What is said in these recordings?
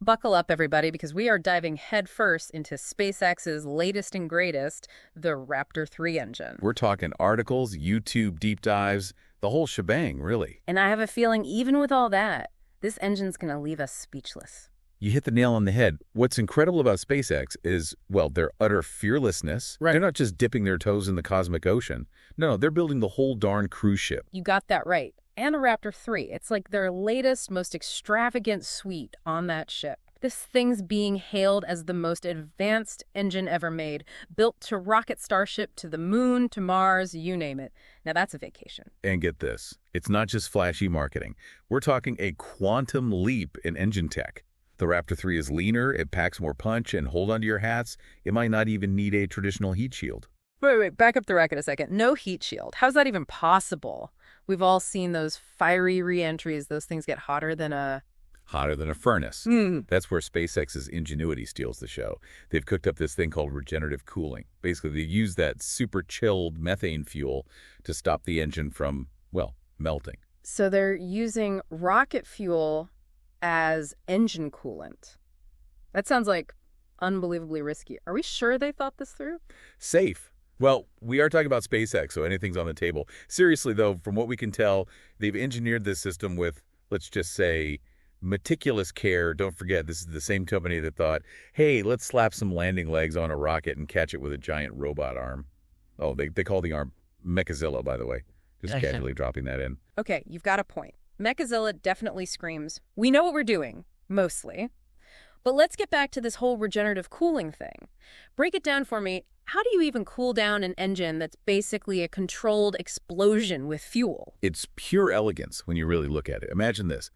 Buckle up, everybody, because we are diving headfirst into SpaceX's latest and greatest, the Raptor 3 engine. We're talking articles, YouTube deep dives, the whole shebang, really. And I have a feeling even with all that, this engine's going to leave us speechless. You hit the nail on the head. What's incredible about SpaceX is, well, their utter fearlessness. Right. They're not just dipping their toes in the cosmic ocean. No, they're building the whole darn cruise ship. You got that right. And a Raptor 3. It's like their latest, most extravagant suite on that ship. This thing's being hailed as the most advanced engine ever made, built to rocket Starship to the moon, to Mars, you name it. Now that's a vacation. And get this, it's not just flashy marketing. We're talking a quantum leap in engine tech. The Raptor 3 is leaner, it packs more punch, and hold onto your hats, it might not even need a traditional heat shield. Wait, back up the racket a second. No heat shield. How's that even possible? We've all seen those fiery re-entries. Those things get hotter than a... Hotter than a furnace. That's where SpaceX's ingenuity steals the show. They've cooked up this thing called regenerative cooling. Basically, they use that super chilled methane fuel to stop the engine from, well, melting. So they're using rocket fuel as engine coolant. That sounds like unbelievably risky. Are we sure they thought this through? Safe. Well, we are talking about SpaceX, so anything's on the table. Seriously, though, from what we can tell, they've engineered this system with, let's just say, meticulous care. Don't forget, this is the same company that thought, hey, let's slap some landing legs on a rocket and catch it with a giant robot arm. Oh, they call the arm Mechazilla, by the way. Just casually dropping that in. Okay, you've got a point. Mechazilla definitely screams, we know what we're doing, mostly. But let's get back to this whole regenerative cooling thing. Break it down for me. How do you even cool down an engine that's basically a controlled explosion with fuel? It's pure elegance when you really look at it. Imagine this.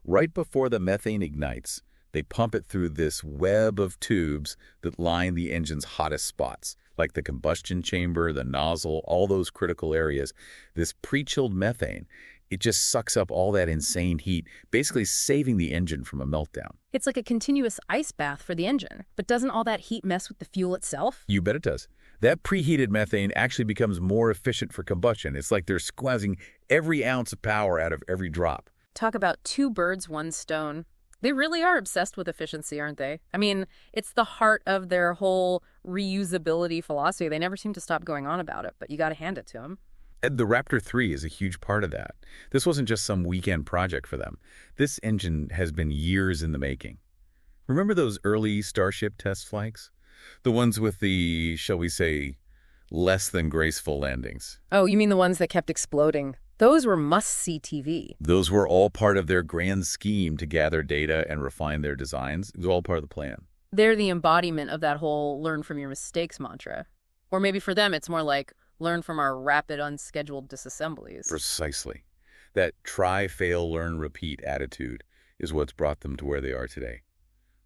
Right before the methane ignites, they pump it through this web of tubes that line the engine's hottest spots, like the combustion chamber, the nozzle, all those critical areas. This pre-chilled methane, it just sucks up all that insane heat, basically saving the engine from a meltdown. It's like a continuous ice bath for the engine. But doesn't all that heat mess with the fuel itself? You bet it does. That preheated methane actually becomes more efficient for combustion. It's like they're squeezing every ounce of power out of every drop. Talk about two birds, one stone. They really are obsessed with efficiency, aren't they? I mean, it's the heart of their whole reusability philosophy. They never seem to stop going on about it, but you got to hand it to them. And the Raptor 3 is a huge part of that. This wasn't just some weekend project for them. This engine has been years in the making. Remember those early Starship test flights? The ones with the, shall we say, less than graceful landings. Oh, you mean the ones that kept exploding? Those were must-see TV. Those were all part of their grand scheme to gather data and refine their designs. It was all part of the plan. They're the embodiment of that whole learn from your mistakes mantra. Or maybe for them, it's more like learn from our rapid, unscheduled disassemblies. Precisely. That try, fail, learn, repeat attitude is what's brought them to where they are today.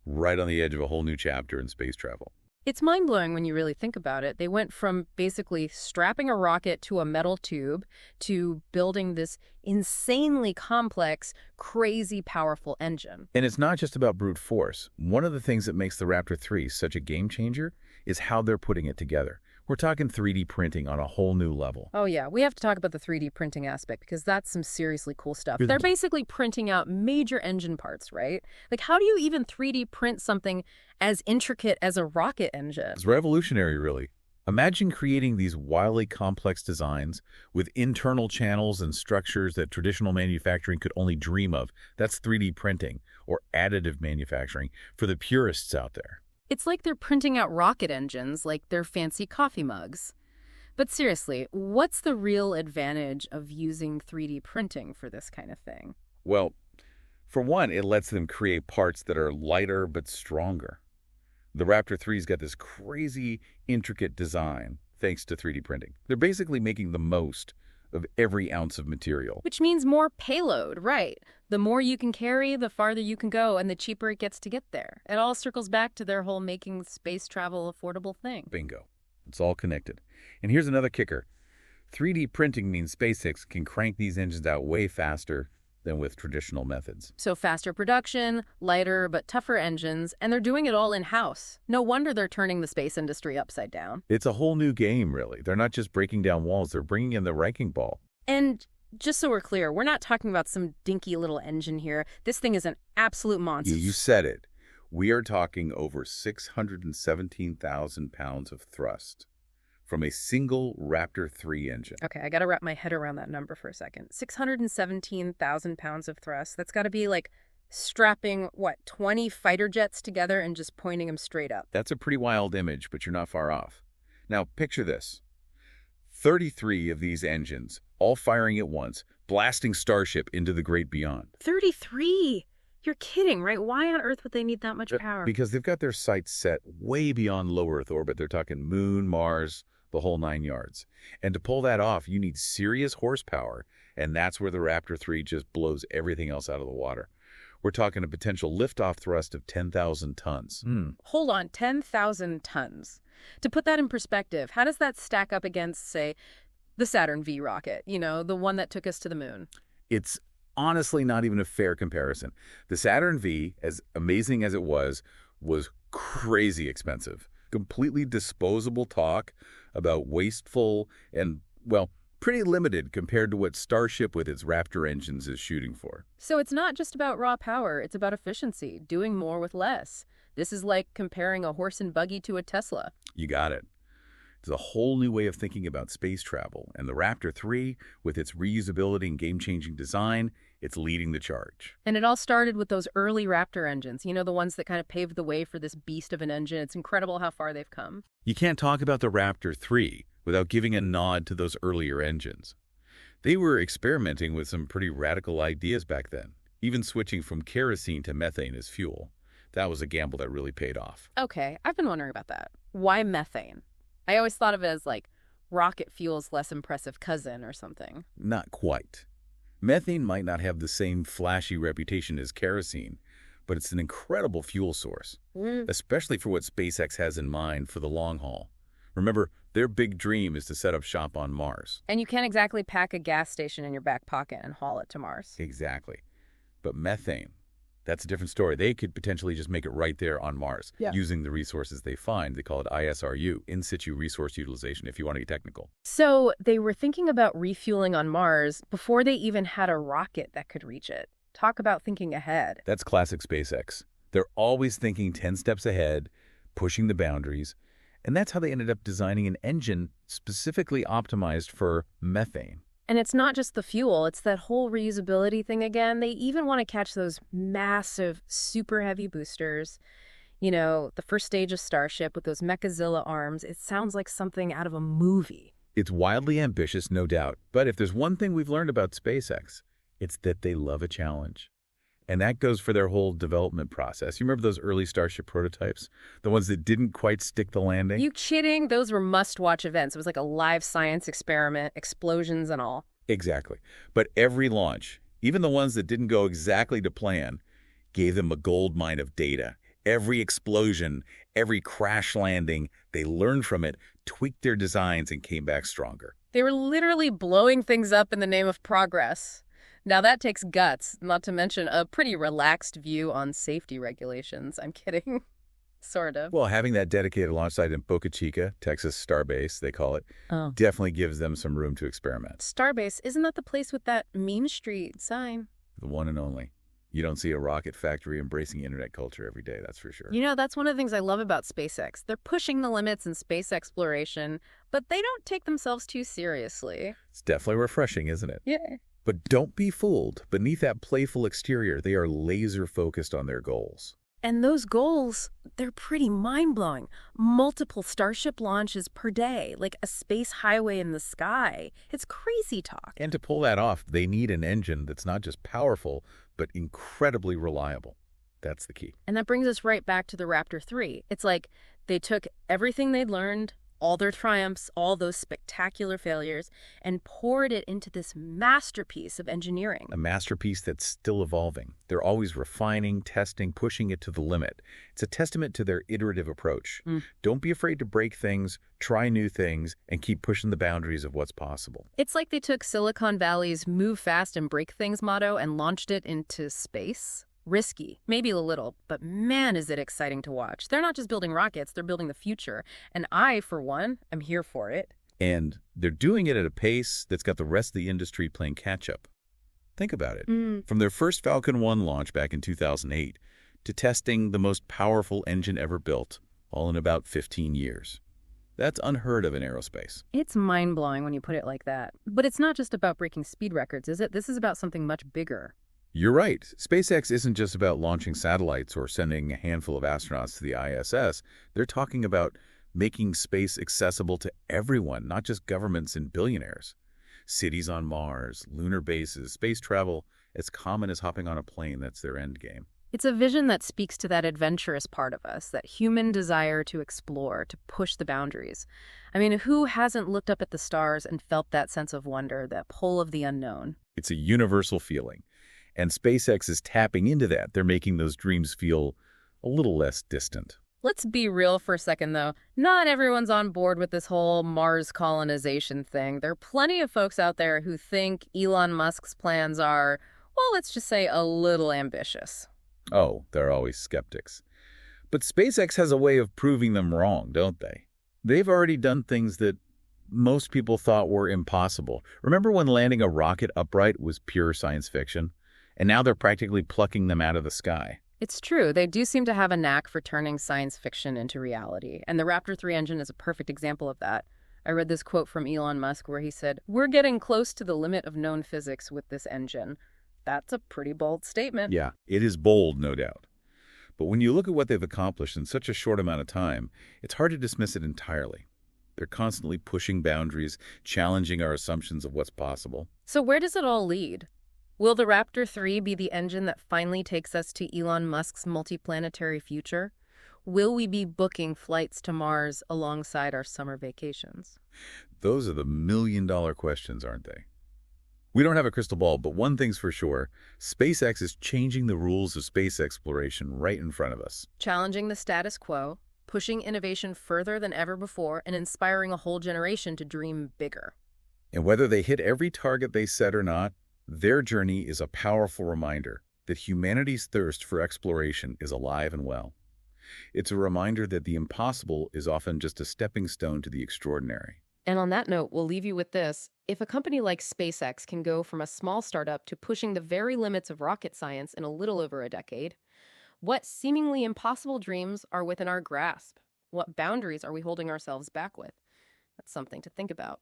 Right on the edge of a whole new chapter in space travel. It's mind-blowing when you really think about it. They went from basically strapping a rocket to a metal tube to building this insanely complex, crazy powerful engine. And it's not just about brute force. One of the things that makes the Raptor 3 such a game changer is how they're putting it together. We're talking 3D printing on a whole new level. Oh yeah, we have to talk about the 3D printing aspect because that's some seriously cool stuff. They're basically printing out major engine parts, right? Like how do you even 3D print something as intricate as a rocket engine? It's revolutionary, really. Imagine creating these wildly complex designs with internal channels and structures that traditional manufacturing could only dream of. That's 3D printing, or additive manufacturing, for the purists out there. It's like they're printing out rocket engines like they're fancy coffee mugs. But seriously, what's the real advantage of using 3D printing for this kind of thing? Well, for one, it lets them create parts that are lighter but stronger. The Raptor 3's got this crazy, intricate design thanks to 3D printing. They're basically making the most of every ounce of material. Which means more payload, right? The more you can carry, the farther you can go, and the cheaper it gets to get there. It all circles back to their whole making space travel affordable thing. Bingo. It's all connected. And here's another kicker. 3D printing means SpaceX can crank these engines out way faster than with traditional methods. So faster production, lighter but tougher engines, and they're doing it all in-house. No wonder they're turning the space industry upside down. It's a whole new game, really. They're not just breaking down walls, they're bringing in the wrecking ball. And just so we're clear, we're not talking about some dinky little engine here. This thing is an absolute monster. You said it. We are talking over 617,000 pounds of thrust from a single Raptor 3 engine. Okay, I got to wrap my head around that number for a second. 617,000 pounds of thrust. That's got to be like strapping, what, 20 fighter jets together and just pointing them straight up. That's a pretty wild image, but you're not far off. Now, picture this. 33 of these engines, all firing at once, blasting Starship into the great beyond. 33? You're kidding, right? Why on earth would they need that much power? Because they've got their sights set way beyond low Earth orbit. They're talking moon, Mars, the whole 9 yards. And to pull that off, you need serious horsepower, and that's where the Raptor 3 just blows everything else out of the water. We're talking a potential liftoff thrust of 10,000 tons. Hold on, 10,000 tons. To put that in perspective, how does that stack up against, say, the Saturn V rocket, the one that took us to the moon? It's honestly not even a fair comparison. The Saturn V, as amazing as it was crazy expensive. Completely disposable talk about wasteful and, well, pretty limited compared to what Starship with its Raptor engines is shooting for. So it's not just about raw power, it's about efficiency, doing more with less. This is like comparing a horse and buggy to a Tesla. You got it. It's a whole new way of thinking about space travel, and the Raptor 3, with its reusability and game-changing design, it's leading the charge. And it all started with those early Raptor engines, the ones that kind of paved the way for this beast of an engine. It's incredible how far they've come. You can't talk about the Raptor 3 without giving a nod to those earlier engines. They were experimenting with some pretty radical ideas back then, even switching from kerosene to methane as fuel. That was a gamble that really paid off. Okay, I've been wondering about that. Why methane? I always thought of it as like rocket fuel's less impressive cousin or something. Not quite. Methane might not have the same flashy reputation as kerosene, but it's an incredible fuel source, especially for what SpaceX has in mind for the long haul. Remember, their big dream is to set up shop on Mars. And you can't exactly pack a gas station in your back pocket and haul it to Mars. Exactly. But methane, that's a different story. They could potentially just make it right there on Mars using the resources they find. They call it ISRU, in situ resource utilization, if you want to get technical. So they were thinking about refueling on Mars before they even had a rocket that could reach it. Talk about thinking ahead. That's classic SpaceX. They're always thinking 10 steps ahead, pushing the boundaries. And that's how they ended up designing an engine specifically optimized for methane. And it's not just the fuel, it's that whole reusability thing again. They even want to catch those massive, super heavy boosters. The first stage of Starship with those Mechazilla arms, it sounds like something out of a movie. It's wildly ambitious, no doubt. But if there's one thing we've learned about SpaceX, it's that they love a challenge. And that goes for their whole development process. You remember those early Starship prototypes? The ones that didn't quite stick the landing? You kidding? Those were must-watch events. It was like a live science experiment, explosions and all. Exactly. But every launch, even the ones that didn't go exactly to plan, gave them a gold mine of data. Every explosion, every crash landing, they learned from it, tweaked their designs, and came back stronger. They were literally blowing things up in the name of progress. Now that takes guts, not to mention a pretty relaxed view on safety regulations. I'm kidding. Sort of. Well, having that dedicated launch site in Boca Chica, Texas Starbase, they call it, definitely gives them some room to experiment. Starbase, isn't that the place with that Meme Street sign? The one and only. You don't see a rocket factory embracing internet culture every day, that's for sure. That's one of the things I love about SpaceX. They're pushing the limits in space exploration, but they don't take themselves too seriously. It's definitely refreshing, isn't it? Yeah. But don't be fooled. Beneath that playful exterior, they are laser focused on their goals. And those goals, they're pretty mind-blowing. Multiple Starship launches per day, like a space highway in the sky. It's crazy talk. And to pull that off, they need an engine that's not just powerful, but incredibly reliable. That's the key. And that brings us right back to the Raptor 3. It's like they took everything they'd learned, all their triumphs, all those spectacular failures, and poured it into this masterpiece of engineering. A masterpiece that's still evolving. They're always refining, testing, pushing it to the limit. It's a testament to their iterative approach. Don't be afraid to break things, try new things, and keep pushing the boundaries of what's possible. It's like they took Silicon Valley's move fast and break things motto and launched it into space. Risky, maybe a little, but man, is it exciting to watch. They're not just building rockets, they're building the future. And I, for one, am here for it. And they're doing it at a pace that's got the rest of the industry playing catch-up. Think about it. From their first Falcon 1 launch back in 2008 to testing the most powerful engine ever built, all in about 15 years. That's unheard of in aerospace. It's mind-blowing when you put it like that. But it's not just about breaking speed records, is it? This is about something much bigger. You're right. SpaceX isn't just about launching satellites or sending a handful of astronauts to the ISS. They're talking about making space accessible to everyone, not just governments and billionaires. Cities on Mars, lunar bases, space travel, as common as hopping on a plane, that's their end game. It's a vision that speaks to that adventurous part of us, that human desire to explore, to push the boundaries. I mean, who hasn't looked up at the stars and felt that sense of wonder, that pull of the unknown? It's a universal feeling. And SpaceX is tapping into that. They're making those dreams feel a little less distant. Let's be real for a second, though. Not everyone's on board with this whole Mars colonization thing. There are plenty of folks out there who think Elon Musk's plans are, well, let's just say a little ambitious. Oh, there are always skeptics. But SpaceX has a way of proving them wrong, don't they? They've already done things that most people thought were impossible. Remember when landing a rocket upright was pure science fiction? And now they're practically plucking them out of the sky. It's true. They do seem to have a knack for turning science fiction into reality. And the Raptor 3 engine is a perfect example of that. I read this quote from Elon Musk where he said, "We're getting close to the limit of known physics with this engine." That's a pretty bold statement. Yeah, it is bold, no doubt. But when you look at what they've accomplished in such a short amount of time, it's hard to dismiss it entirely. They're constantly pushing boundaries, challenging our assumptions of what's possible. So where does it all lead? Will the Raptor 3 be the engine that finally takes us to Elon Musk's multi-planetary future? Will we be booking flights to Mars alongside our summer vacations? Those are the million-dollar questions, aren't they? We don't have a crystal ball, but one thing's for sure, SpaceX is changing the rules of space exploration right in front of us. Challenging the status quo, pushing innovation further than ever before, and inspiring a whole generation to dream bigger. And whether they hit every target they set or not, their journey is a powerful reminder that humanity's thirst for exploration is alive and well. It's a reminder that the impossible is often just a stepping stone to the extraordinary. And on that note, we'll leave you with this. If a company like SpaceX can go from a small startup to pushing the very limits of rocket science in a little over a decade, what seemingly impossible dreams are within our grasp? What boundaries are we holding ourselves back with? That's something to think about.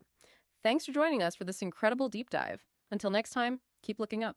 Thanks for joining us for this incredible deep dive. Until next time, keep looking up.